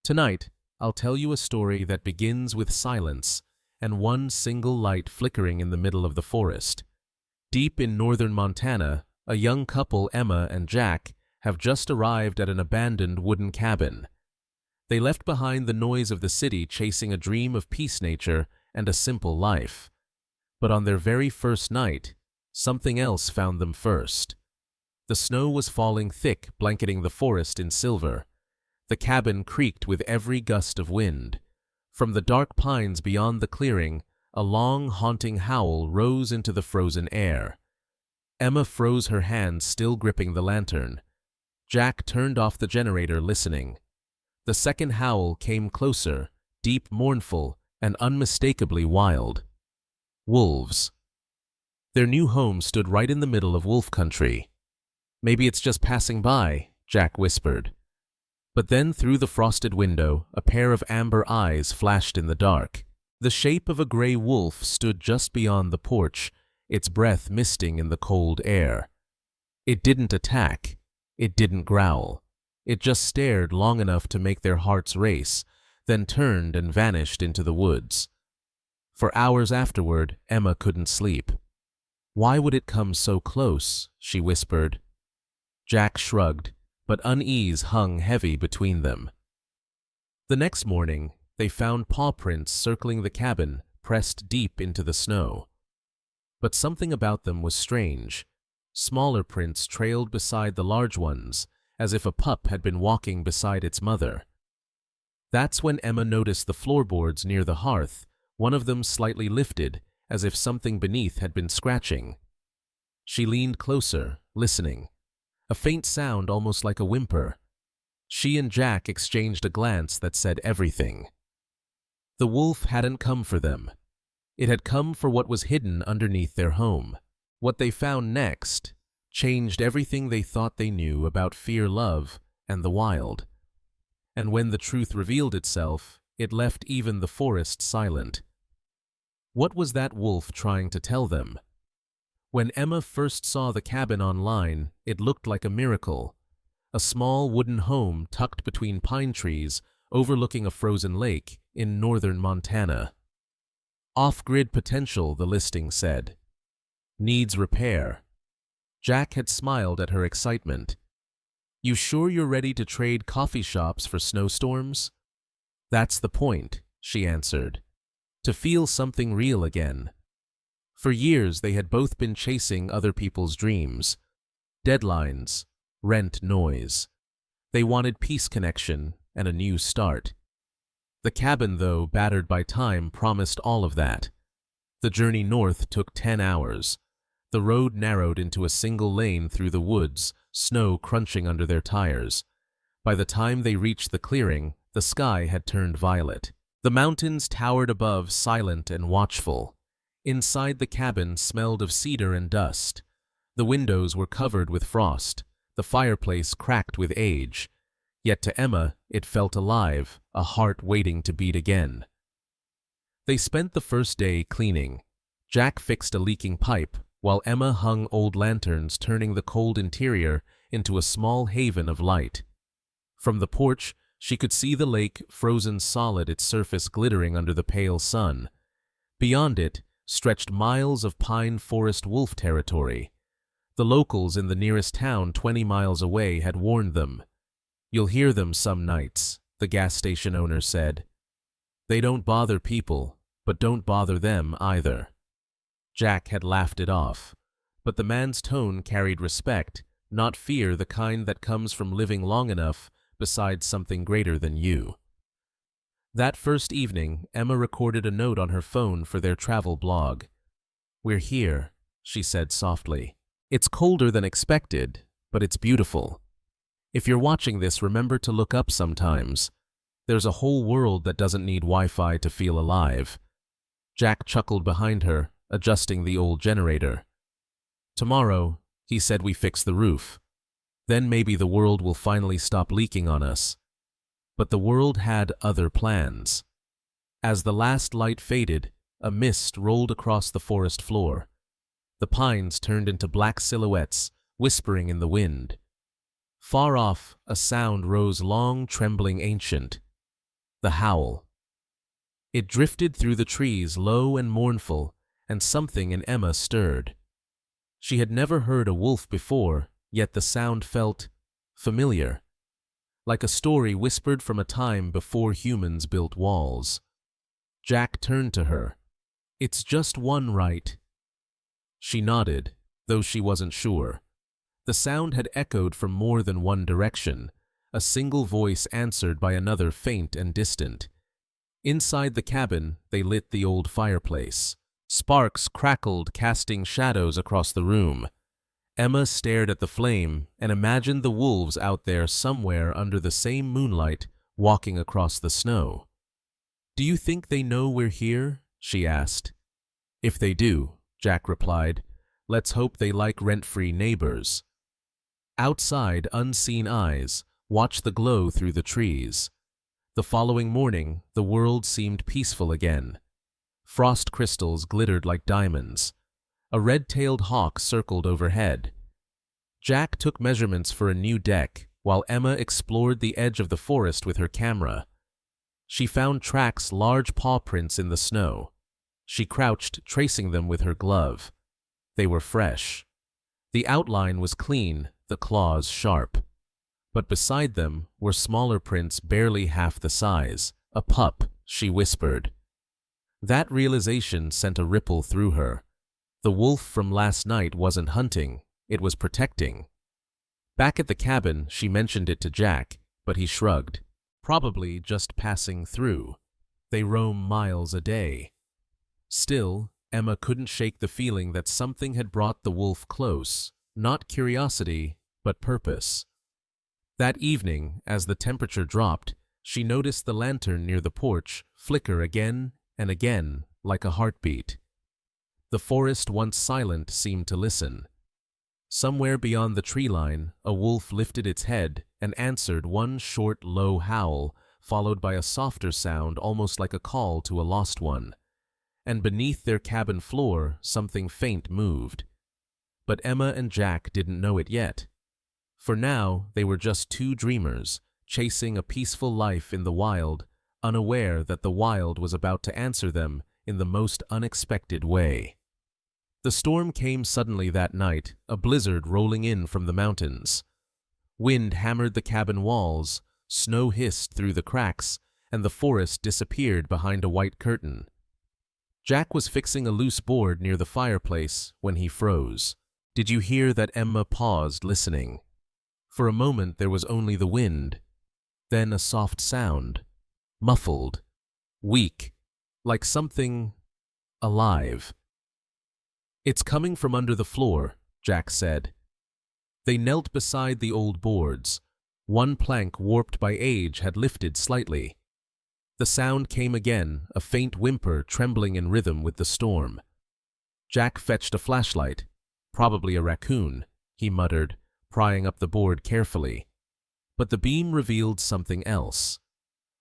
Tonight, I'll tell you a story that begins with silence and one single light flickering in the middle of the forest. Deep in northern Montana, a young couple, Emma and Jack, have just arrived at an abandoned wooden cabin. They left behind the noise of the city, chasing a dream of peace, nature, and a simple life. But on their very first night, something else found them first. The snow was falling thick, blanketing the forest in silver. The cabin creaked with every gust of wind. From the dark pines beyond the clearing, a long, haunting howl rose into the frozen air. Emma froze her hands, still gripping the lantern. Jack turned off the generator, listening. The second howl came closer, deep, mournful, and unmistakably wild. Wolves. Their new home stood right in the middle of wolf country. "Maybe it's just passing by," Jack whispered. But then through the frosted window, a pair of amber eyes flashed in the dark. The shape of a gray wolf stood just beyond the porch, its breath misting in the cold air. It didn't attack. It didn't growl. It just stared long enough to make their hearts race, then turned and vanished into the woods. For hours afterward, Emma couldn't sleep. "Why would it come so close?" she whispered. Jack shrugged, but unease hung heavy between them. The next morning, they found paw prints circling the cabin, pressed deep into the snow. But something about them was strange. Smaller prints trailed beside the large ones, as if a pup had been walking beside its mother. That's when Emma noticed the floorboards near the hearth, one of them slightly lifted, as if something beneath had been scratching. She leaned closer, listening. A faint sound, almost like a whimper. She and Jack exchanged a glance that said everything. The wolf hadn't come for them. It had come for what was hidden underneath their home. What they found next changed everything they thought they knew about fear, love, and the wild. And when the truth revealed itself, it left even the forest silent. What was that wolf trying to tell them? When Emma first saw the cabin online, it looked like a miracle. A small wooden home tucked between pine trees, overlooking a frozen lake in northern Montana. Off-grid potential, the listing said. Needs repair. Jack had smiled at her excitement. "You sure you're ready to trade coffee shops for snowstorms?" "That's the point," she answered. "To feel something real again." For years they had both been chasing other people's dreams. Deadlines, rent, noise. They wanted peace, connection, and a new start. The cabin, though battered by time, promised all of that. The journey north took 10 hours. The road narrowed into a single lane through the woods, snow crunching under their tires. By the time they reached the clearing, the sky had turned violet. The mountains towered above, silent and watchful. Inside the cabin smelled of cedar and dust. The windows were covered with frost, the fireplace cracked with age. Yet to Emma, it felt alive, a heart waiting to beat again. They spent the first day cleaning. Jack fixed a leaking pipe, while Emma hung old lanterns, turning the cold interior into a small haven of light. From the porch, she could see the lake, frozen solid, its surface glittering under the pale sun. Beyond it stretched miles of pine forest wolf territory. The locals in the nearest town 20 miles away had warned them. "You'll hear them some nights," the gas station owner said. "They don't bother people, but don't bother them either." Jack had laughed it off, but the man's tone carried respect, not fear, the kind that comes from living long enough beside something greater than you. That first evening, Emma recorded a note on her phone for their travel blog. "We're here," she said softly. "It's colder than expected, but it's beautiful. If you're watching this, remember to look up sometimes. There's a whole world that doesn't need Wi-Fi to feel alive." Jack chuckled behind her, adjusting the old generator. "Tomorrow," he said, "we fix the roof. Then maybe the world will finally stop leaking on us." But the world had other plans. As the last light faded, a mist rolled across the forest floor. The pines turned into black silhouettes, whispering in the wind. Far off, a sound rose, long, trembling, ancient. The howl. It drifted through the trees, low and mournful, and something in Emma stirred. She had never heard a wolf before, yet the sound felt familiar, like a story whispered from a time before humans built walls. Jack turned to her. "It's just one, right?" She nodded, though she wasn't sure. The sound had echoed from more than one direction, a single voice answered by another faint and distant. Inside the cabin, they lit the old fireplace. Sparks crackled, casting shadows across the room. Emma stared at the flame and imagined the wolves out there somewhere under the same moonlight, walking across the snow. "Do you think they know we're here?" she asked. "If they do," Jack replied, "let's hope they like rent-free neighbors." Outside, unseen eyes watched the glow through the trees. The following morning, the world seemed peaceful again. Frost crystals glittered like diamonds. A red-tailed hawk circled overhead. Jack took measurements for a new deck, while Emma explored the edge of the forest with her camera. She found tracks, large paw prints in the snow. She crouched, tracing them with her glove. They were fresh. The outline was clean, the claws sharp. But beside them were smaller prints barely half the size. "A pup," she whispered. That realization sent a ripple through her. The wolf from last night wasn't hunting, it was protecting. Back at the cabin, she mentioned it to Jack, but he shrugged. "Probably just passing through. They roam miles a day." Still, Emma couldn't shake the feeling that something had brought the wolf close, not curiosity, but purpose. That evening, as the temperature dropped, she noticed the lantern near the porch flicker again and again, like a heartbeat. The forest, once silent, seemed to listen. Somewhere beyond the tree line, a wolf lifted its head and answered one short, low howl, followed by a softer sound almost like a call to a lost one. And beneath their cabin floor, something faint moved. But Emma and Jack didn't know it yet. For now, they were just two dreamers, chasing a peaceful life in the wild, unaware that the wild was about to answer them in the most unexpected way. The storm came suddenly that night, a blizzard rolling in from the mountains. Wind hammered the cabin walls, snow hissed through the cracks, and the forest disappeared behind a white curtain. Jack was fixing a loose board near the fireplace when he froze. "Did you hear that?" Emma paused, listening. For a moment there was only the wind, then a soft sound, muffled, weak, like something alive. "It's coming from under the floor," Jack said. They knelt beside the old boards. One plank, warped by age, had lifted slightly. The sound came again, a faint whimper trembling in rhythm with the storm. Jack fetched a flashlight. "Probably a raccoon," he muttered, prying up the board carefully. But the beam revealed something else.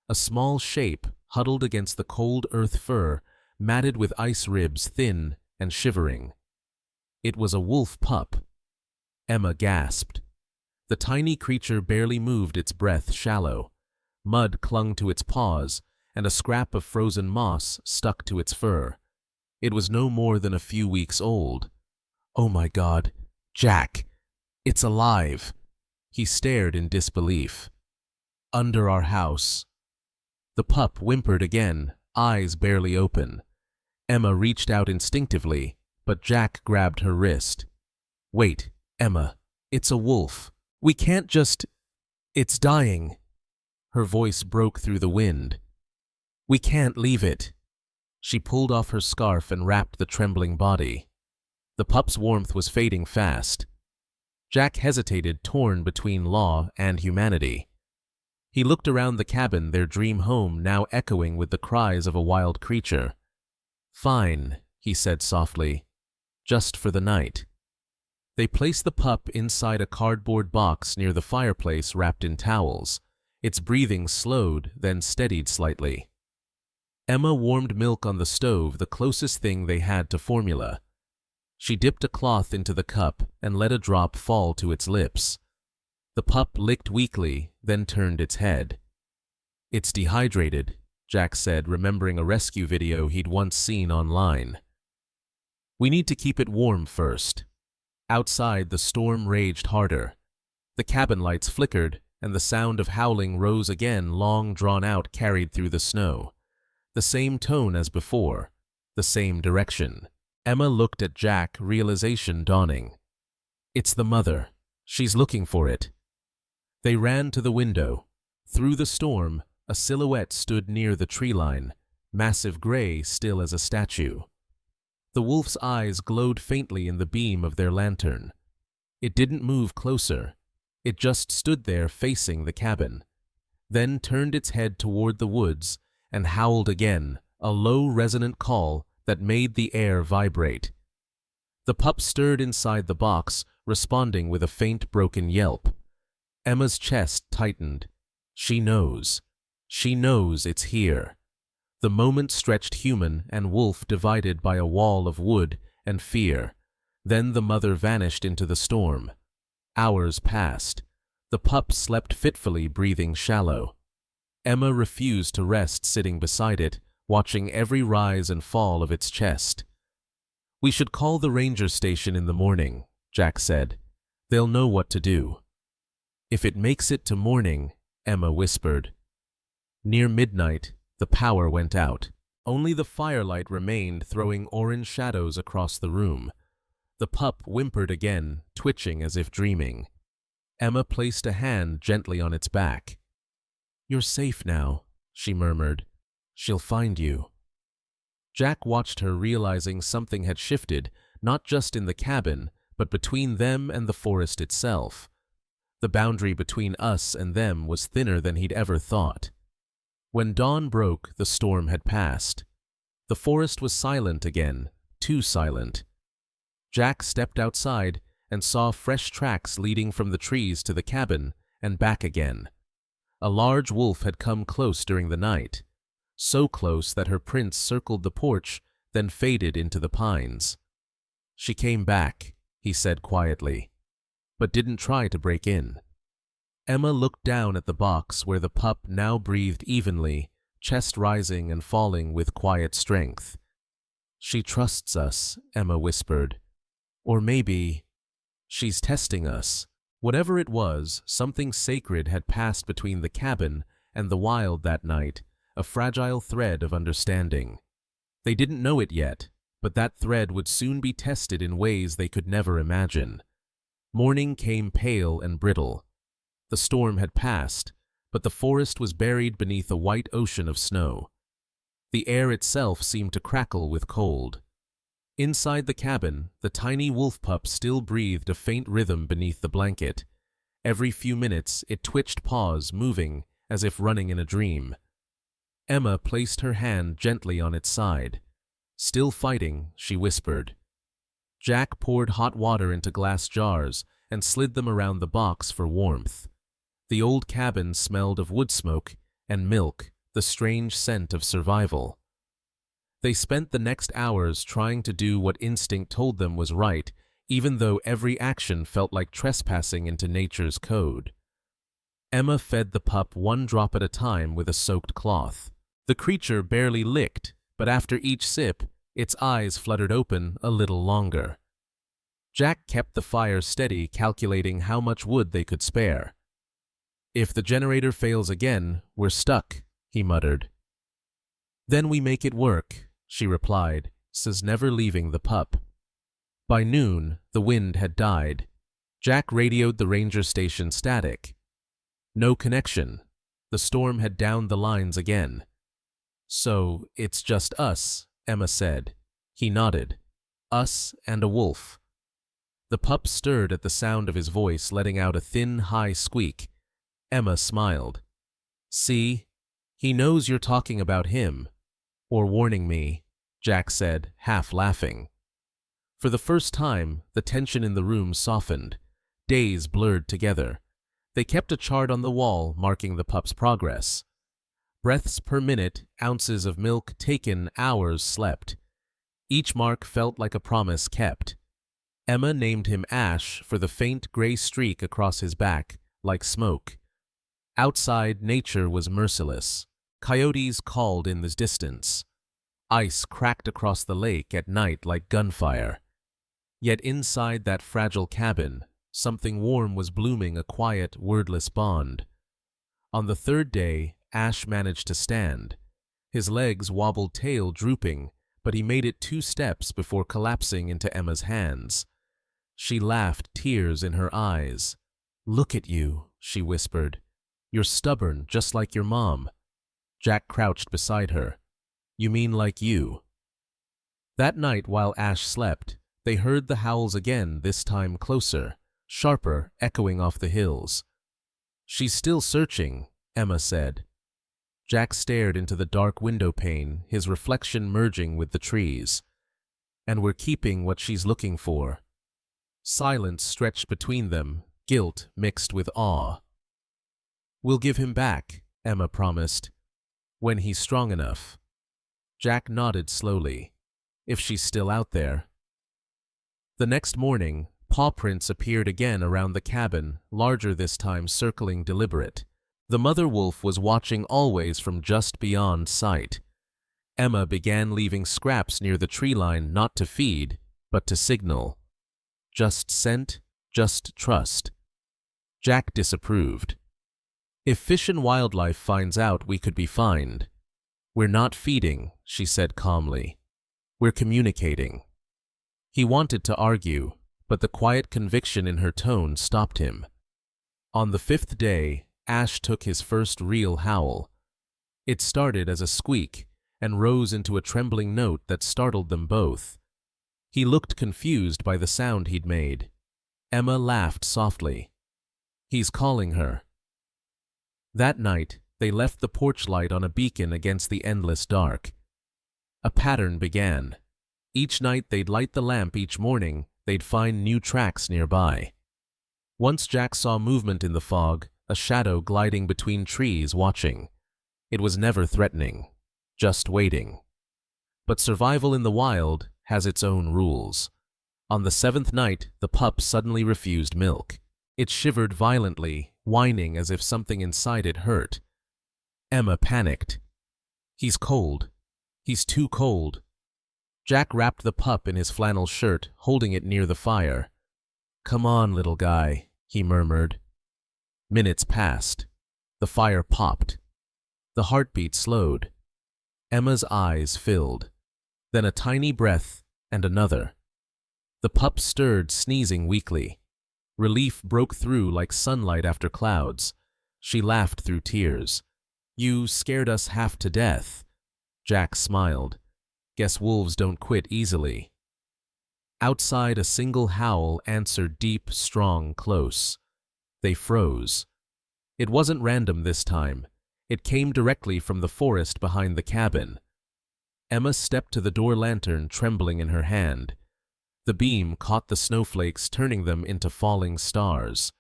A small shape huddled against the cold earth fur, matted with ice ribs, thin and shivering. It was a wolf pup. Emma gasped. The tiny creature barely moved, its breath shallow. Mud clung to its paws, and a scrap of frozen moss stuck to its fur. It was no more than a few weeks old. "Oh my God, Jack! It's alive!" He stared in disbelief. "Under our house." The pup whimpered again, eyes barely open. Emma reached out instinctively, but Jack grabbed her wrist. "Wait, Emma, it's a wolf. We can't just... It's dying." Her voice broke through the wind. "We can't leave it." She pulled off her scarf and wrapped the trembling body. The pup's warmth was fading fast. Jack hesitated, torn between law and humanity. He looked around the cabin, their dream home now echoing with the cries of a wild creature. "Fine," he said softly. "Just for the night." They placed the pup inside a cardboard box near the fireplace, wrapped in towels. Its breathing slowed, then steadied slightly. Emma warmed milk on the stove, the closest thing they had to formula. She dipped a cloth into the cup and let a drop fall to its lips. The pup licked weakly, then turned its head. It's dehydrated, Jack said, remembering a rescue video he'd once seen online. We need to keep it warm first. Outside, the storm raged harder. The cabin lights flickered, and the sound of howling rose again, long drawn out, carried through the snow. The same tone as before, the same direction. Emma looked at Jack, realization dawning. It's the mother. She's looking for it. They ran to the window. Through the storm, a silhouette stood near the tree line, massive gray, still as a statue. The wolf's eyes glowed faintly in the beam of their lantern. It didn't move closer. It just stood there facing the cabin, then turned its head toward the woods and howled again, a low, resonant call that made the air vibrate. The pup stirred inside the box, responding with a faint, broken yelp. Emma's chest tightened. She knows. She knows it's here. The moment stretched human and wolf divided by a wall of wood and fear. Then the mother vanished into the storm. Hours passed. The pup slept fitfully, breathing shallow. Emma refused to rest, sitting beside it, watching every rise and fall of its chest. We should call the ranger station in the morning, Jack said. They'll know what to do. If it makes it to morning, Emma whispered. Near midnight, the power went out. Only the firelight remained, throwing orange shadows across the room. The pup whimpered again, twitching as if dreaming. Emma placed a hand gently on its back. You're safe now, she murmured. She'll find you. Jack watched her, realizing something had shifted, not just in the cabin, but between them and the forest itself. The boundary between us and them was thinner than he'd ever thought. When dawn broke, the storm had passed. The forest was silent again, too silent. Jack stepped outside and saw fresh tracks leading from the trees to the cabin and back again. A large wolf had come close during the night, so close that her prints circled the porch, then faded into the pines. She came back, he said quietly, but didn't try to break in. Emma looked down at the box where the pup now breathed evenly, chest rising and falling with quiet strength. She trusts us, Emma whispered. Or maybe she's testing us. Whatever it was, something sacred had passed between the cabin and the wild that night, a fragile thread of understanding. They didn't know it yet, but that thread would soon be tested in ways they could never imagine. Morning came pale and brittle. The storm had passed, but the forest was buried beneath a white ocean of snow. The air itself seemed to crackle with cold. Inside the cabin, the tiny wolf pup still breathed a faint rhythm beneath the blanket. Every few minutes, it twitched paws, moving as if running in a dream. Emma placed her hand gently on its side. Still fighting, she whispered. Jack poured hot water into glass jars and slid them around the box for warmth. The old cabin smelled of wood smoke and milk, the strange scent of survival. They spent the next hours trying to do what instinct told them was right, even though every action felt like trespassing into nature's code. Emma fed the pup one drop at a time with a soaked cloth. The creature barely licked, but after each sip, its eyes fluttered open a little longer. Jack kept the fire steady, calculating how much wood they could spare. If the generator fails again, we're stuck, he muttered. Then we make it work, she replied, says never leaving the pup. By noon, the wind had died. Jack radioed the ranger station static. No connection. The storm had downed the lines again. So, it's just us, Emma said. He nodded. Us and a wolf. The pup stirred at the sound of his voice, letting out a thin, high squeak. Emma smiled. See, he knows you're talking about him. Or warning me, Jack said, half laughing. For the first time, the tension in the room softened. Days blurred together. They kept a chart on the wall marking the pup's progress. Breaths per minute, ounces of milk taken, hours slept. Each mark felt like a promise kept. Emma named him Ash for the faint gray streak across his back, like smoke. Outside, nature was merciless. Coyotes called in the distance. Ice cracked across the lake at night like gunfire. Yet inside that fragile cabin, something warm was blooming, a quiet, wordless bond. On the third day, Ash managed to stand. His legs wobbled, tail drooping, but he made it 2 steps before collapsing into Emma's hands. She laughed, tears in her eyes. "Look at you," she whispered. "You're stubborn, just like your mom." Jack crouched beside her. "You mean like you?" That night, while Ash slept, they heard the howls again, this time closer, sharper, echoing off the hills. "She's still searching," Emma said. Jack stared into the dark window pane, his reflection merging with the trees. "And we're keeping what she's looking for." Silence stretched between them, guilt mixed with awe. "We'll give him back," Emma promised, "when he's strong enough." Jack nodded slowly. "If she's still out there." The next morning, paw prints appeared again around the cabin, larger this time, circling, deliberate. The mother wolf was watching always from just beyond sight. Emma began leaving scraps near the tree line, not to feed, but to signal. Just scent, just trust. Jack disapproved. "If Fish and Wildlife finds out, we could be fined." "We're not feeding," she said calmly. "We're communicating." He wanted to argue, but the quiet conviction in her tone stopped him. On the 5th day, Ash took his first real howl. It started as a squeak and rose into a trembling note that startled them both. He looked confused by the sound he'd made. Emma laughed softly. "He's calling her." That night, they left the porch light on a beacon against the endless dark. A pattern began. Each night they'd light the lamp, each morning they'd find new tracks nearby. Once Jack saw movement in the fog, a shadow gliding between trees, watching. It was never threatening, just waiting. But survival in the wild has its own rules. On the 7th night, the pup suddenly refused milk. It shivered violently, whining as if something inside it hurt. Emma panicked. "He's cold. He's too cold." Jack wrapped the pup in his flannel shirt, holding it near the fire. "Come on, little guy," he murmured. Minutes passed. The fire popped. The heartbeat slowed. Emma's eyes filled. Then a tiny breath, and another. The pup stirred, sneezing weakly. Relief broke through like sunlight after clouds. She laughed through tears. "You scared us half to death." Jack smiled. "Guess wolves don't quit easily." Outside, a single howl answered, deep, strong, close. They froze. It wasn't random this time. It came directly from the forest behind the cabin. Emma stepped to the door lantern, trembling in her hand. The beam caught the snowflakes, turning them into falling stars.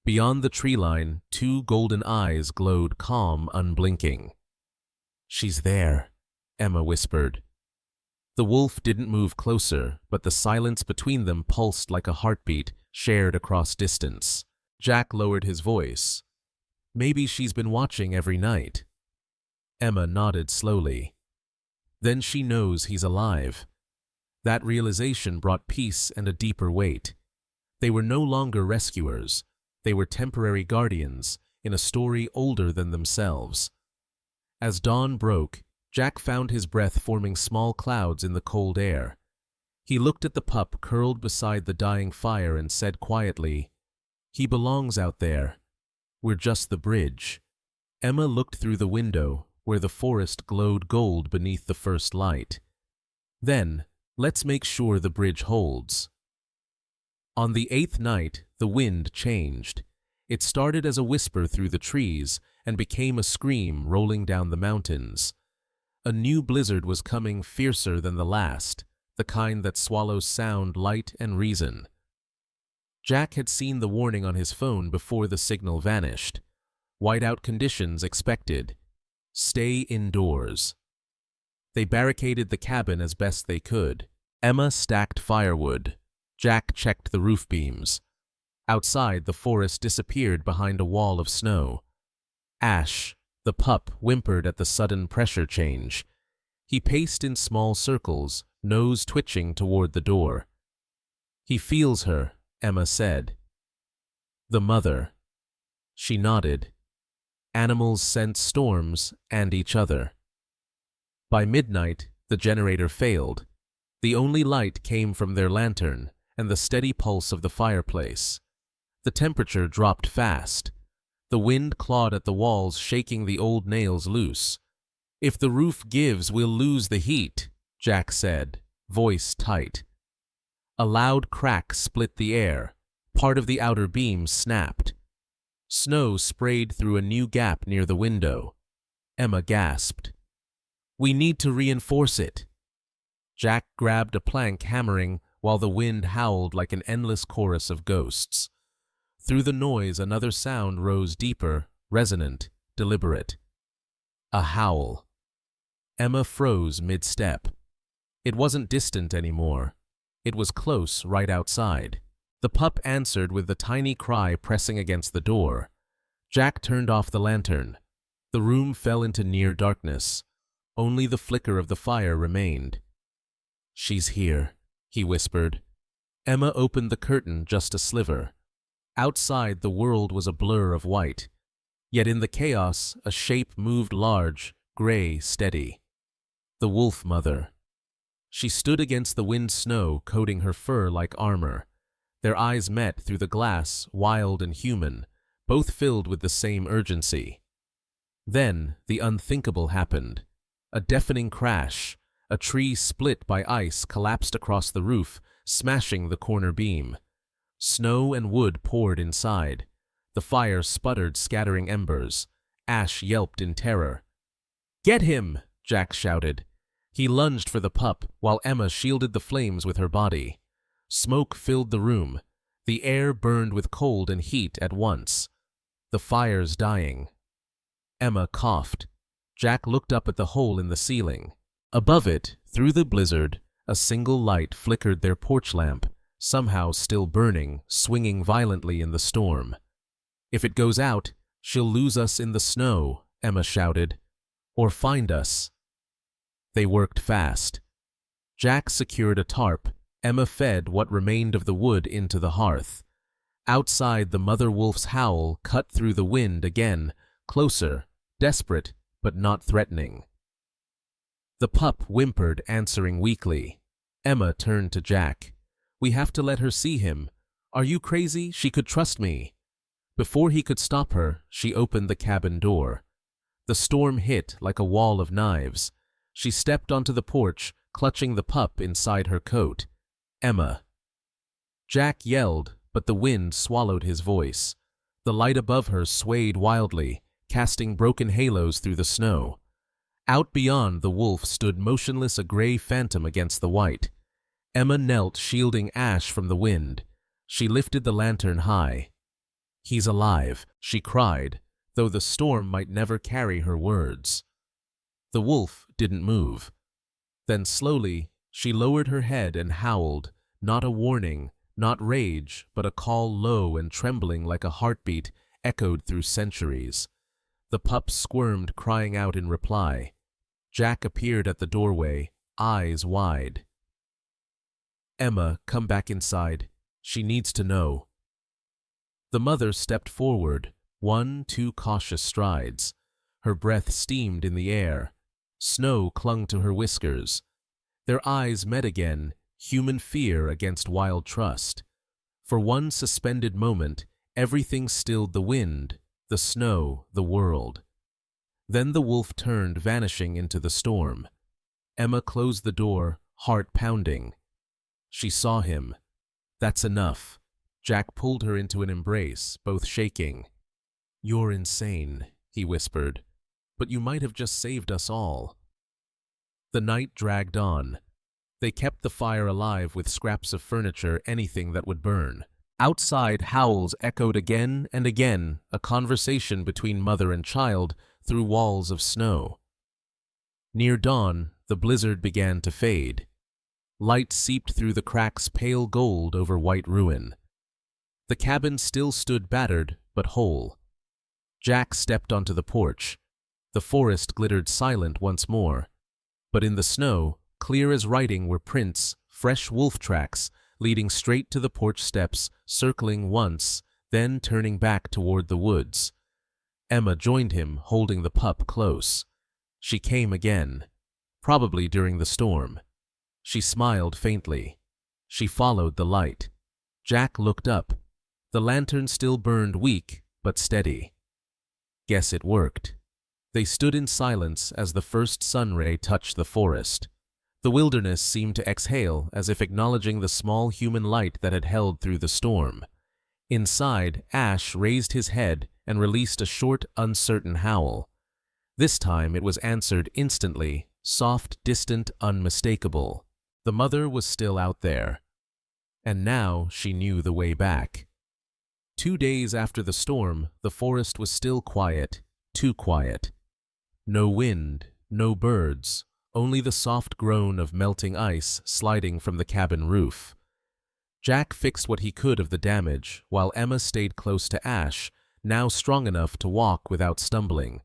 Beyond the tree line, 2 golden eyes glowed, calm, unblinking. "She's there," Emma whispered. The wolf didn't move closer, but the silence between them pulsed like a heartbeat shared across distance. Jack lowered his voice. "Maybe she's been watching every night." Emma nodded slowly. "Then she knows he's alive." That realization brought peace and a deeper weight. They were no longer rescuers. They were temporary guardians in a story older than themselves. As dawn broke, Jack found his breath forming small clouds in the cold air. He looked at the pup curled beside the dying fire and said quietly, "He belongs out there. We're just the bridge." Emma looked through the window, where the forest glowed gold beneath the first light. "Then, let's make sure the bridge holds." On the 8th night, the wind changed. It started as a whisper through the trees and became a scream rolling down the mountains. A new blizzard was coming, fiercer than the last, the kind that swallows sound, light, and reason. Jack had seen the warning on his phone before the signal vanished. Whiteout conditions expected. Stay indoors. They barricaded the cabin as best they could. Emma stacked firewood. Jack checked the roof beams. Outside, the forest disappeared behind a wall of snow. Ash, the pup, whimpered at the sudden pressure change. He paced in small circles, nose twitching toward the door. "He feels her," Emma said. "The mother." She nodded. Animals sense storms and each other. By midnight, the generator failed. The only light came from their lantern and the steady pulse of the fireplace. The temperature dropped fast. The wind clawed at the walls, shaking the old nails loose. "If the roof gives, we'll lose the heat," Jack said, voice tight. A loud crack split the air. Part of the outer beam snapped. Snow sprayed through a new gap near the window. Emma gasped. "We need to reinforce it." Jack grabbed a plank, hammering, while the wind howled like an endless chorus of ghosts. Through the noise, another sound rose deeper, resonant, deliberate. A howl. Emma froze mid-step. It wasn't distant anymore. It was close, right outside. The pup answered with the tiny cry pressing against the door. Jack turned off the lantern. The room fell into near darkness. Only the flicker of the fire remained. "She's here," he whispered. Emma opened the curtain just a sliver. Outside, the world was a blur of white. Yet in the chaos, a shape moved large, gray, steady. The wolf mother. She stood against the wind snow, coating her fur like armor. Their eyes met through the glass, wild and human, both filled with the same urgency. Then the unthinkable happened. A deafening crash. A tree split by ice collapsed across the roof, smashing the corner beam. Snow and wood poured inside. The fire sputtered, scattering embers. Ash yelped in terror. "Get him!" Jack shouted. He lunged for the pup, while Emma shielded the flames with her body. Smoke filled the room. The air burned with cold and heat at once. The fire's dying. Emma coughed. Jack looked up at the hole in the ceiling. Above it, through the blizzard, a single light flickered, their porch lamp, somehow still burning, swinging violently in the storm. "If it goes out, she'll lose us in the snow," Emma shouted. "Or find us." They worked fast. Jack secured a tarp. Emma fed what remained of the wood into the hearth. Outside, the mother wolf's howl cut through the wind again, closer, desperate, but not threatening. The pup whimpered, answering weakly. Emma turned to Jack. "We have to let her see him. Are you crazy? She could trust me." Before he could stop her, she opened the cabin door. The storm hit like a wall of knives. She stepped onto the porch, clutching the pup inside her coat. "Emma." Jack yelled, but the wind swallowed his voice. The light above her swayed wildly, casting broken halos through the snow. Out beyond, the wolf stood motionless, a gray phantom against the white. Emma knelt, shielding Ash from the wind. She lifted the lantern high. "He's alive," she cried, though the storm might never carry her words. The wolf didn't move. Then slowly, she lowered her head and howled, not a warning, not rage, but a call low and trembling like a heartbeat echoed through centuries. The pup squirmed, crying out in reply. Jack appeared at the doorway, eyes wide. "Emma, come back inside. She needs to know." The mother stepped forward, 1, 2 cautious strides. Her breath steamed in the air. Snow clung to her whiskers. Their eyes met again, human fear against wild trust. For one suspended moment, everything stilled, the wind, the snow, the world. Then the wolf turned, vanishing into the storm. Emma closed the door, heart pounding. She saw him. "That's enough." Jack pulled her into an embrace, both shaking. "You're insane," he whispered, "but you might have just saved us all." The night dragged on. They kept the fire alive with scraps of furniture, anything that would burn. Outside, howls echoed again and again, a conversation between mother and child through walls of snow. Near dawn, the blizzard began to fade. Light seeped through the cracks, pale gold over white ruin. The cabin still stood battered, but whole. Jack stepped onto the porch. The forest glittered silent once more, but in the snow, clear as writing, were prints, fresh wolf tracks, leading straight to the porch steps, circling once, then turning back toward the woods. Emma joined him, holding the pup close. She came again, probably during the storm. She smiled faintly. She followed the light. Jack looked up. The lantern still burned weak, but steady. Guess it worked. They stood in silence as the first sunray touched the forest. The wilderness seemed to exhale, as if acknowledging the small human light that had held through the storm. Inside, Ash raised his head and released a short, uncertain howl. This time it was answered instantly, soft, distant, unmistakable. The mother was still out there. And now she knew the way back. 2 days after the storm, the forest was still quiet, too quiet. No wind, no birds, only the soft groan of melting ice sliding from the cabin roof. Jack fixed what he could of the damage, while Emma stayed close to Ash, now strong enough to walk without stumbling.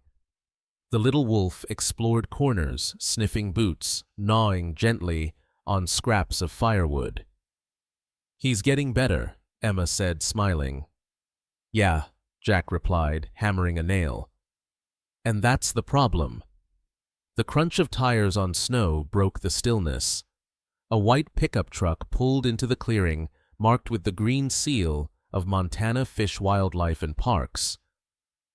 The little wolf explored corners, sniffing boots, gnawing gently on scraps of firewood. "He's getting better," Emma said, smiling. "Yeah," Jack replied, hammering a nail. "And that's the problem." The crunch of tires on snow broke the stillness. A white pickup truck pulled into the clearing, marked with the green seal of Montana Fish, Wildlife and Parks.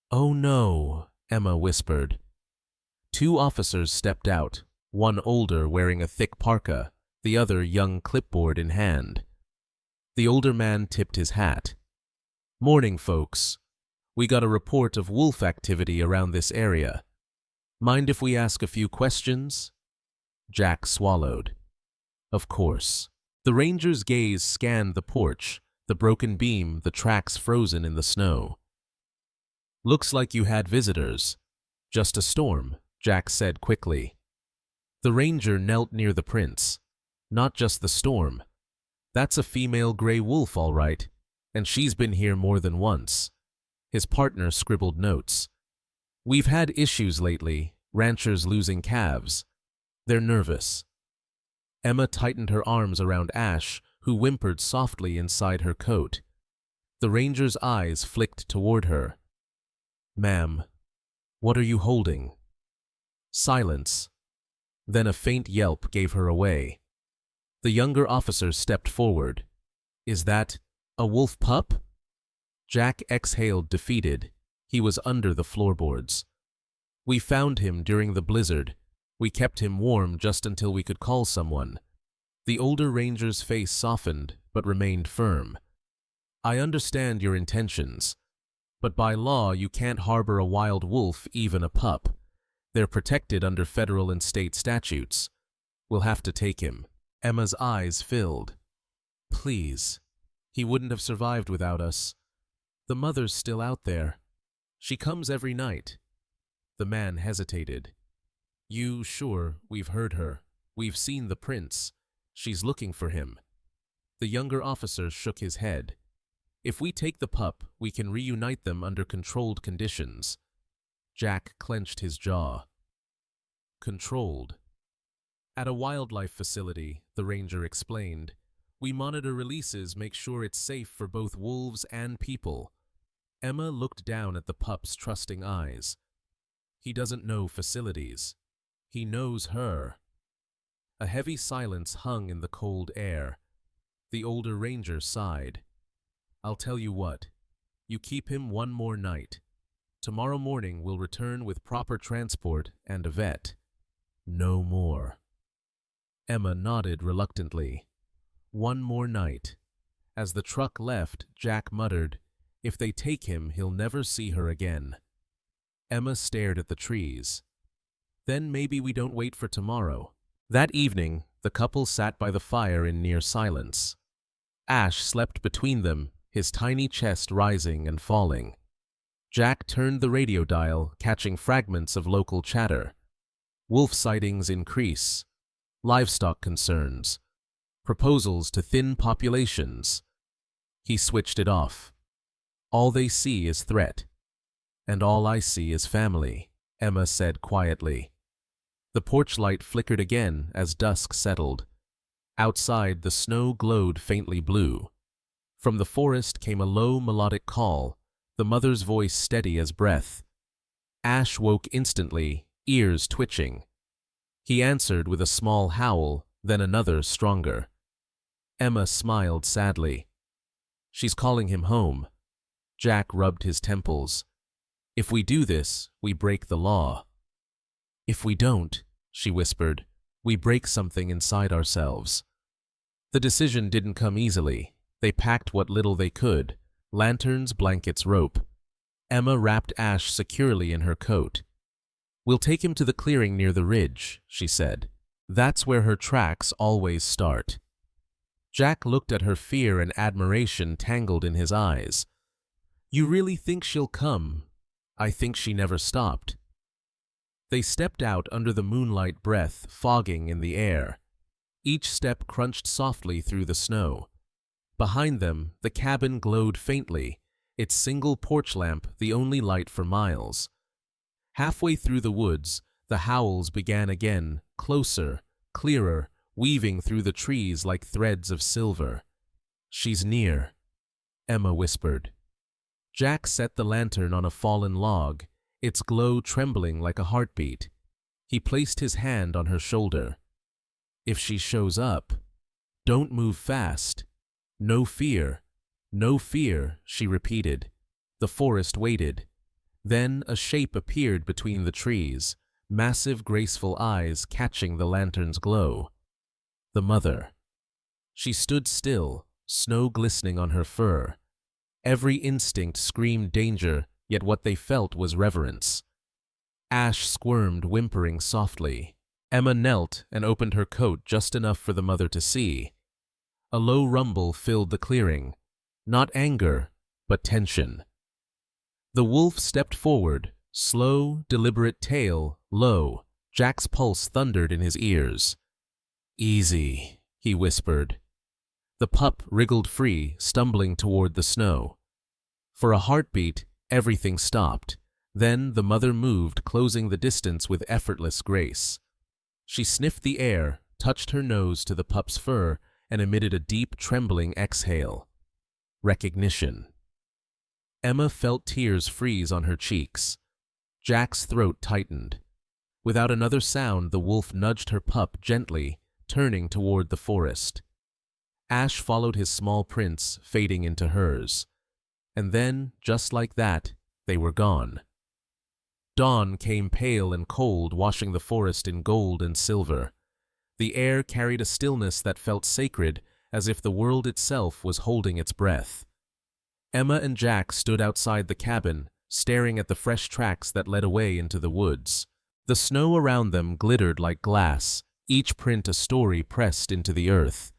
"Oh no," Emma whispered. 2 officers stepped out, one older wearing a thick parka, the other young, clipboard in hand. The older man tipped his hat. "Morning, folks. We got a report of wolf activity around this area. Mind if we ask a few questions?" Jack swallowed. Of course. The ranger's gaze scanned the porch, the broken beam, the tracks frozen in the snow. "Looks like you had visitors." "Just a storm," Jack said quickly. The ranger knelt near the prints. "Not just the storm. That's a female gray wolf, all right, and she's been here more than once." His partner scribbled notes. "We've had issues lately, ranchers losing calves. They're nervous." Emma tightened her arms around Ash, who whimpered softly inside her coat. The ranger's eyes flicked toward her. "Ma'am, what are you holding?" Silence. Then a faint yelp gave her away. The younger officer stepped forward. "Is that a wolf pup?" Jack exhaled, defeated. He was under the floorboards. "We found him during the blizzard. We kept him warm just until we could call someone." The older ranger's face softened, but remained firm. "I understand your intentions, but by law you can't harbor a wild wolf, even a pup. They're protected under federal and state statutes. We'll have to take him." Emma's eyes filled. "Please. He wouldn't have survived without us. The mother's still out there. She comes every night." The man hesitated. Sure, we've heard her. We've seen the prints. She's looking for him." The younger officer shook his head. "If we take the pup, we can reunite them under controlled conditions." Jack clenched his jaw. "Controlled." "At a wildlife facility," the ranger explained. "We monitor releases, make sure it's safe for both wolves and people." Emma looked down at the pup's trusting eyes. "He doesn't know facilities. He knows her." A heavy silence hung in the cold air. The older ranger sighed. "I'll tell you what. You keep him one more night. Tomorrow morning we'll return with proper transport and a vet. No more." Emma nodded reluctantly. One more night. As the truck left, Jack muttered, "If they take him, he'll never see her again." Emma stared at the trees. "Then maybe we don't wait for tomorrow." That evening, the couple sat by the fire in near silence. Ash slept between them, his tiny chest rising and falling. Jack turned the radio dial, catching fragments of local chatter. Wolf sightings increase. Livestock concerns. Proposals to thin populations. He switched it off. All they see is threat. "And all I see is family," Emma said quietly. The porch light flickered again as dusk settled. Outside, the snow glowed faintly blue. From the forest came a low melodic call, the mother's voice steady as breath. Ash woke instantly, ears twitching. He answered with a small howl, then another stronger. Emma smiled sadly. "She's calling him home." Jack rubbed his temples. "If we do this, we break the law." "If we don't," she whispered, "we break something inside ourselves." The decision didn't come easily. They packed what little they could: lanterns, blankets, rope. Emma wrapped Ash securely in her coat. "We'll take him to the clearing near the ridge," she said. "That's where her tracks always start." Jack looked at her, fear and admiration tangled in his eyes. "You really think she'll come?" "I think she never stopped." They stepped out under the moonlight, breath fogging in the air. Each step crunched softly through the snow. Behind them, the cabin glowed faintly, its single porch lamp the only light for miles. Halfway through the woods, the howls began again, closer, clearer, weaving through the trees like threads of silver. "She's near," Emma whispered. Jack set the lantern on a fallen log, its glow trembling like a heartbeat. He placed his hand on her shoulder. "If she shows up, don't move fast." "No fear, no fear," she repeated. The forest waited. Then a shape appeared between the trees, massive, graceful eyes catching the lantern's glow. The mother. She stood still, snow glistening on her fur. Every instinct screamed danger, yet what they felt was reverence. Ash squirmed, whimpering softly. Emma knelt and opened her coat just enough for the mother to see. A low rumble filled the clearing. Not anger, but tension. The wolf stepped forward, slow, deliberate, tail low. Jack's pulse thundered in his ears. "Easy," he whispered. The pup wriggled free, stumbling toward the snow. For a heartbeat, everything stopped. Then the mother moved, closing the distance with effortless grace. She sniffed the air, touched her nose to the pup's fur, and emitted a deep, trembling exhale. Recognition. Emma felt tears freeze on her cheeks. Jack's throat tightened. Without another sound, the wolf nudged her pup gently, turning toward the forest. Ash followed his small prints, fading into hers. And then, just like that, they were gone. Dawn came pale and cold, washing the forest in gold and silver. The air carried a stillness that felt sacred, as if the world itself was holding its breath. Emma and Jack stood outside the cabin, staring at the fresh tracks that led away into the woods. The snow around them glittered like glass, each print a story pressed into the earth.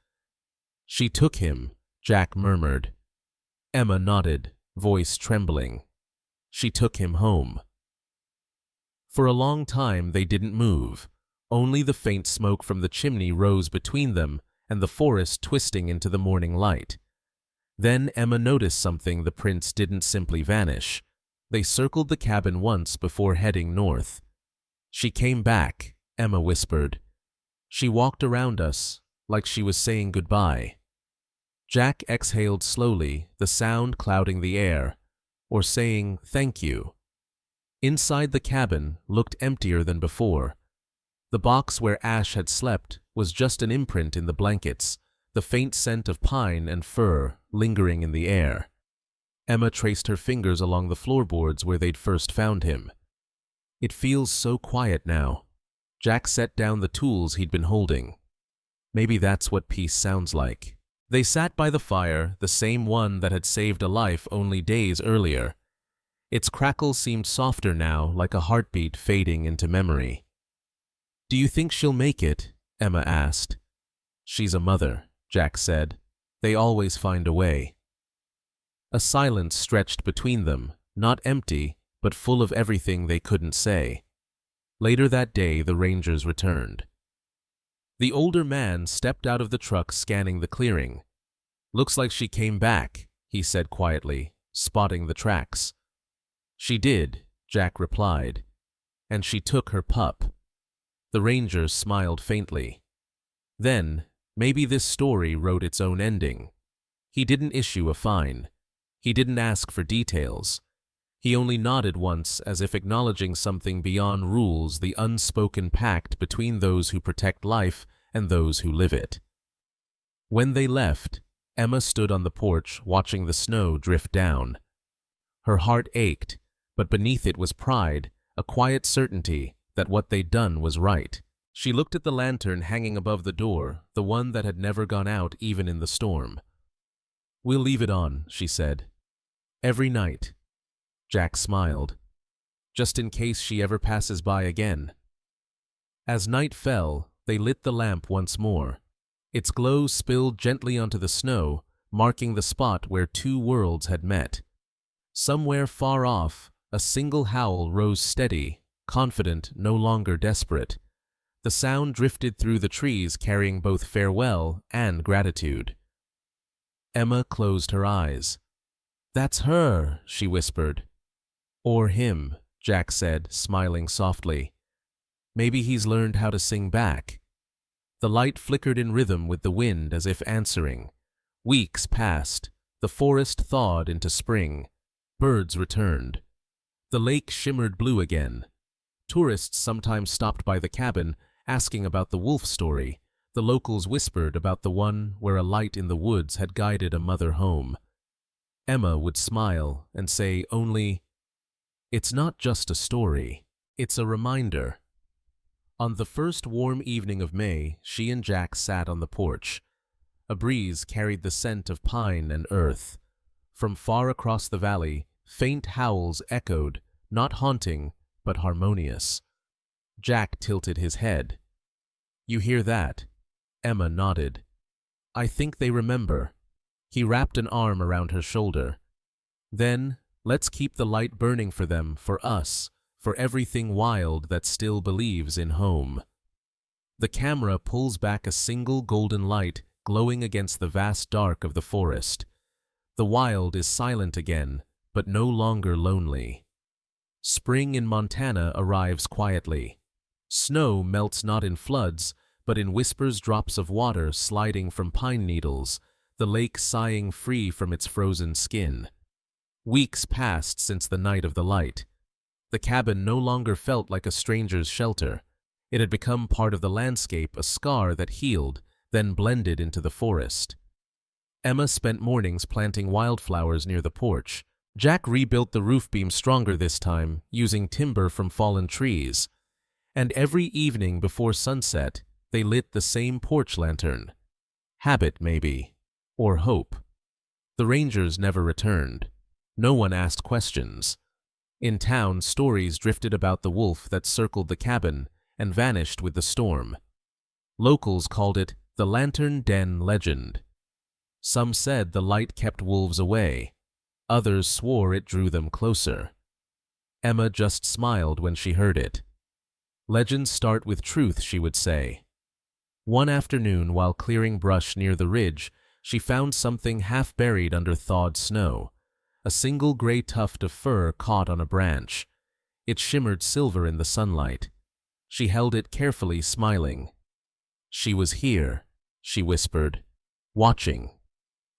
"She took him," Jack murmured. Emma nodded, voice trembling. "She took him home." For a long time they didn't move. Only the faint smoke from the chimney rose between them and the forest twisting into the morning light. Then Emma noticed something. The prints didn't simply vanish. They circled the cabin once before heading north. "She came back," Emma whispered. "She walked around us, like she was saying goodbye." Jack exhaled slowly, the sound clouding the air, or saying thank you. Inside the cabin looked emptier than before. The box where Ash had slept was just an imprint in the blankets, the faint scent of pine and fir lingering in the air. Emma traced her fingers along the floorboards where they'd first found him. "It feels so quiet now." Jack set down the tools he'd been holding. "Maybe that's what peace sounds like." They sat by the fire, the same one that had saved a life only days earlier. Its crackle seemed softer now, like a heartbeat fading into memory. "Do you think she'll make it?" Emma asked. "She's a mother," Jack said. "They always find a way." A silence stretched between them, not empty, but full of everything they couldn't say. Later that day, the rangers returned. The older man stepped out of the truck, scanning the clearing. "Looks like she came back," he said quietly, spotting the tracks. "She did," Jack replied, and she took her pup. The ranger smiled faintly. Then, maybe this story wrote its own ending. He didn't issue a fine. He didn't ask for details. He only nodded once as if acknowledging something beyond rules, the unspoken pact between those who protect life and those who live it. When they left, Emma stood on the porch watching the snow drift down. Her heart ached, but beneath it was pride, a quiet certainty that what they'd done was right. She looked at the lantern hanging above the door, the one that had never gone out even in the storm. "We'll leave it on," she said. "Every night." Jack smiled. "Just in case she ever passes by again." As night fell, they lit the lamp once more. Its glow spilled gently onto the snow, marking the spot where two worlds had met. Somewhere far off, a single howl rose steady, confident, no longer desperate. The sound drifted through the trees, carrying both farewell and gratitude. Emma closed her eyes. "That's her," she whispered. "Or him," Jack said, smiling softly. "Maybe he's learned how to sing back." The light flickered in rhythm with the wind as if answering. Weeks passed. The forest thawed into spring. Birds returned. The lake shimmered blue again. Tourists sometimes stopped by the cabin, asking about the wolf story. The locals whispered about the one where a light in the woods had guided a mother home. Emma would smile and say only, "It's not just a story, it's a reminder." On the first warm evening of May, she and Jack sat on the porch. A breeze carried the scent of pine and earth. From far across the valley, faint howls echoed, not haunting, but harmonious. Jack tilted his head. "You hear that?" Emma nodded. "I think they remember." He wrapped an arm around her shoulder. "Then, let's keep the light burning for them, for us, for everything wild that still believes in home." The camera pulls back a single golden light glowing against the vast dark of the forest. The wild is silent again, but no longer lonely. Spring in Montana arrives quietly. Snow melts not in floods, but in whispers, drops of water sliding from pine needles, the lake sighing free from its frozen skin. Weeks passed since the night of the light. The cabin no longer felt like a stranger's shelter. It had become part of the landscape, a scar that healed, then blended into the forest. Emma spent mornings planting wildflowers near the porch. Jack rebuilt the roof beam stronger this time, using timber from fallen trees. And every evening before sunset, they lit the same porch lantern. Habit, maybe. Or hope. The rangers never returned. No one asked questions. In town, stories drifted about the wolf that circled the cabin and vanished with the storm. Locals called it the Lantern Den legend. Some said the light kept wolves away. Others swore it drew them closer. Emma just smiled when she heard it. Legends start with truth, she would say. One afternoon, while clearing brush near the ridge, she found something half buried under thawed snow. A single gray tuft of fur caught on a branch. It shimmered silver in the sunlight. She held it carefully, smiling. "She was here," she whispered, "watching."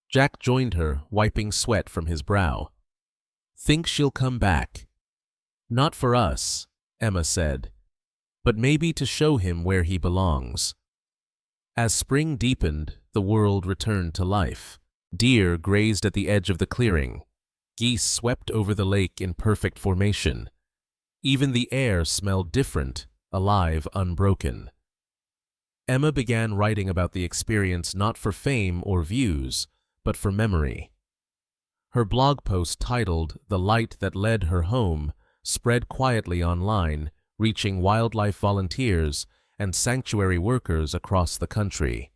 Jack joined her, wiping sweat from his brow. "Think she'll come back?" "Not for us," Emma said, "but maybe to show him where he belongs." As spring deepened, the world returned to life. Deer grazed at the edge of the clearing. Geese swept over the lake in perfect formation. Even the air smelled different, alive, unbroken. Emma began writing about the experience not for fame or views, but for memory. Her blog post titled "The Light That Led Her Home" spread quietly online, reaching wildlife volunteers and sanctuary workers across the country.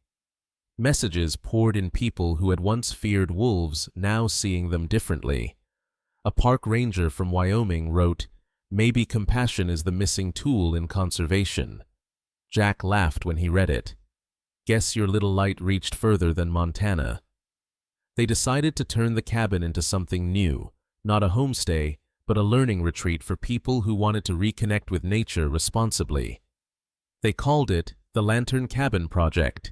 Messages poured in, people who had once feared wolves now seeing them differently. A park ranger from Wyoming wrote, "Maybe compassion is the missing tool in conservation." Jack laughed when he read it. Guess your little light reached further than Montana. They decided to turn the cabin into something new, not a homestay, but a learning retreat for people who wanted to reconnect with nature responsibly. They called it the Lantern Cabin Project.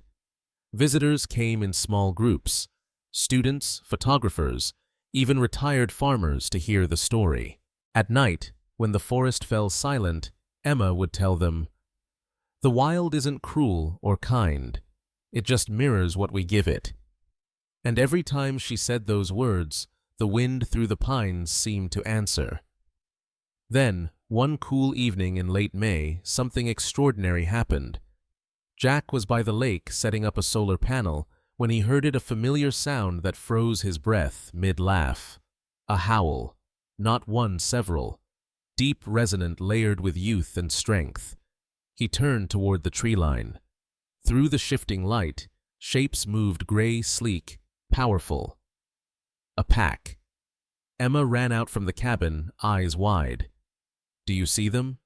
Visitors came in small groups, students, photographers, even retired farmers to hear the story. At night, when the forest fell silent, Emma would tell them, "The wild isn't cruel or kind. It just mirrors what we give it." And every time she said those words, the wind through the pines seemed to answer. Then, one cool evening in late May, something extraordinary happened. Jack was by the lake setting up a solar panel when he heard a familiar sound that froze his breath mid-laugh. A howl. Not one, several. Deep, resonant, layered with youth and strength. He turned toward the tree line. Through the shifting light, shapes moved gray, sleek, powerful. A pack. Emma ran out from the cabin, eyes wide. "Do you see them?"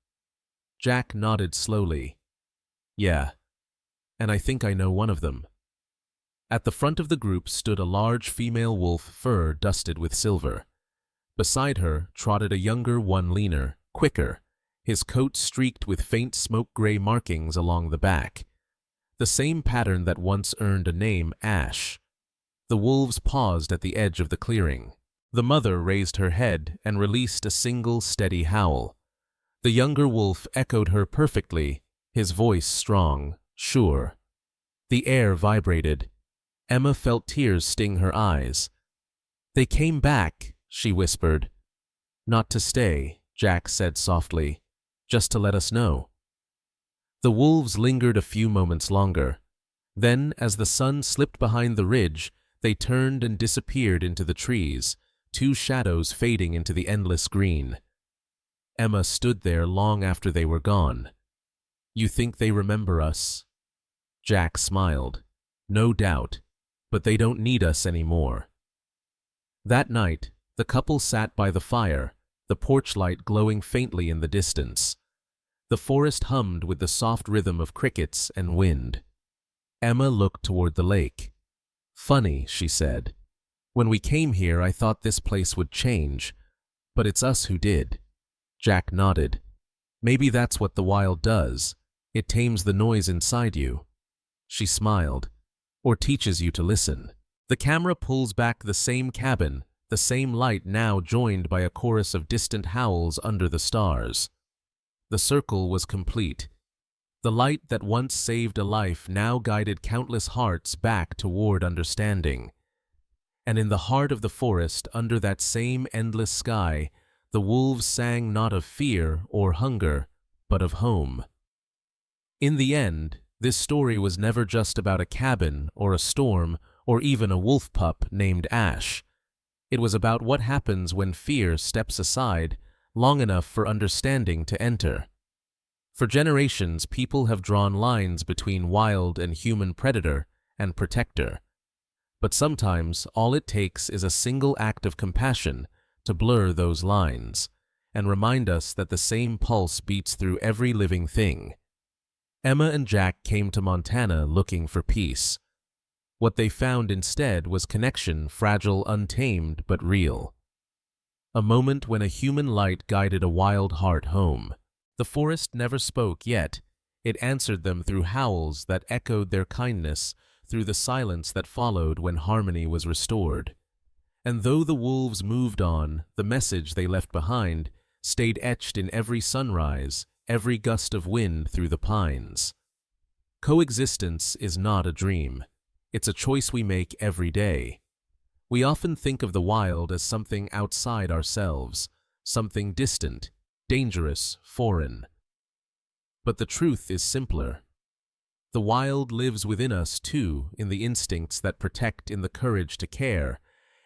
Jack nodded slowly. "Yeah. And I think I know one of them." At the front of the group stood a large female wolf, fur dusted with silver. Beside her trotted a younger one, leaner, quicker, his coat streaked with faint smoke-gray markings along the back. The same pattern that once earned a name, Ash. The wolves paused at the edge of the clearing. The mother raised her head and released a single steady howl. The younger wolf echoed her perfectly, his voice strong, sure. The air vibrated. Emma felt tears sting her eyes. "They came back," she whispered. "Not to stay," Jack said softly, "just to let us know." The wolves lingered a few moments longer. Then, as the sun slipped behind the ridge, they turned and disappeared into the trees, two shadows fading into the endless green. Emma stood there long after they were gone. "You think they remember us?" Jack smiled. "No doubt, but they don't need us anymore." That night, the couple sat by the fire, the porch light glowing faintly in the distance. The forest hummed with the soft rhythm of crickets and wind. Emma looked toward the lake. "Funny," she said. "When we came here, I thought this place would change, but it's us who did." Jack nodded. "Maybe that's what the wild does. It tames the noise inside you." She smiled. "Or teaches you to listen." The camera pulls back the same cabin, the same light now joined by a chorus of distant howls under the stars. The circle was complete. The light that once saved a life now guided countless hearts back toward understanding. And in the heart of the forest, under that same endless sky, the wolves sang not of fear or hunger, but of home. In the end, this story was never just about a cabin or a storm or even a wolf pup named Ash. It was about what happens when fear steps aside long enough for understanding to enter. For generations, people have drawn lines between wild and human predator and protector. But sometimes all it takes is a single act of compassion to blur those lines and remind us that the same pulse beats through every living thing. Emma and Jack came to Montana looking for peace. What they found instead was connection, fragile, untamed, but real. A moment when a human light guided a wild heart home. The forest never spoke yet. It answered them through howls that echoed their kindness, through the silence that followed when harmony was restored. And though the wolves moved on, the message they left behind stayed etched in every sunrise, every gust of wind through the pines. Coexistence is not a dream. It's a choice we make every day. We often think of the wild as something outside ourselves, something distant, dangerous, foreign. But the truth is simpler. The wild lives within us too, in the instincts that protect, in the courage to care,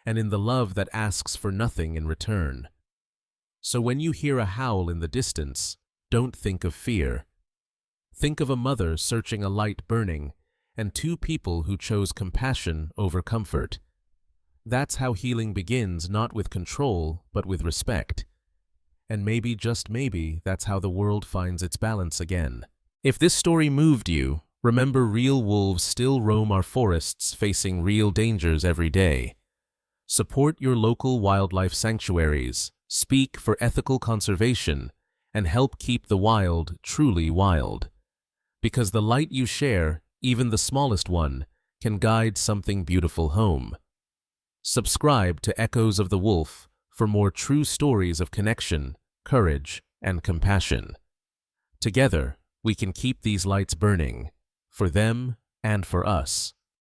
and in the love that asks for nothing in return. So when you hear a howl in the distance, don't think of fear. Think of a mother searching a light burning, and two people who chose compassion over comfort. That's how healing begins, not with control, but with respect. And maybe, just maybe, that's how the world finds its balance again. If this story moved you, remember real wolves still roam our forests, facing real dangers every day. Support your local wildlife sanctuaries, speak for ethical conservation, and help keep the wild truly wild. Because the light you share, even the smallest one, can guide something beautiful home. Subscribe to Echoes of the Wolf for more true stories of connection, courage, and compassion. Together, we can keep these lights burning, for them and for us.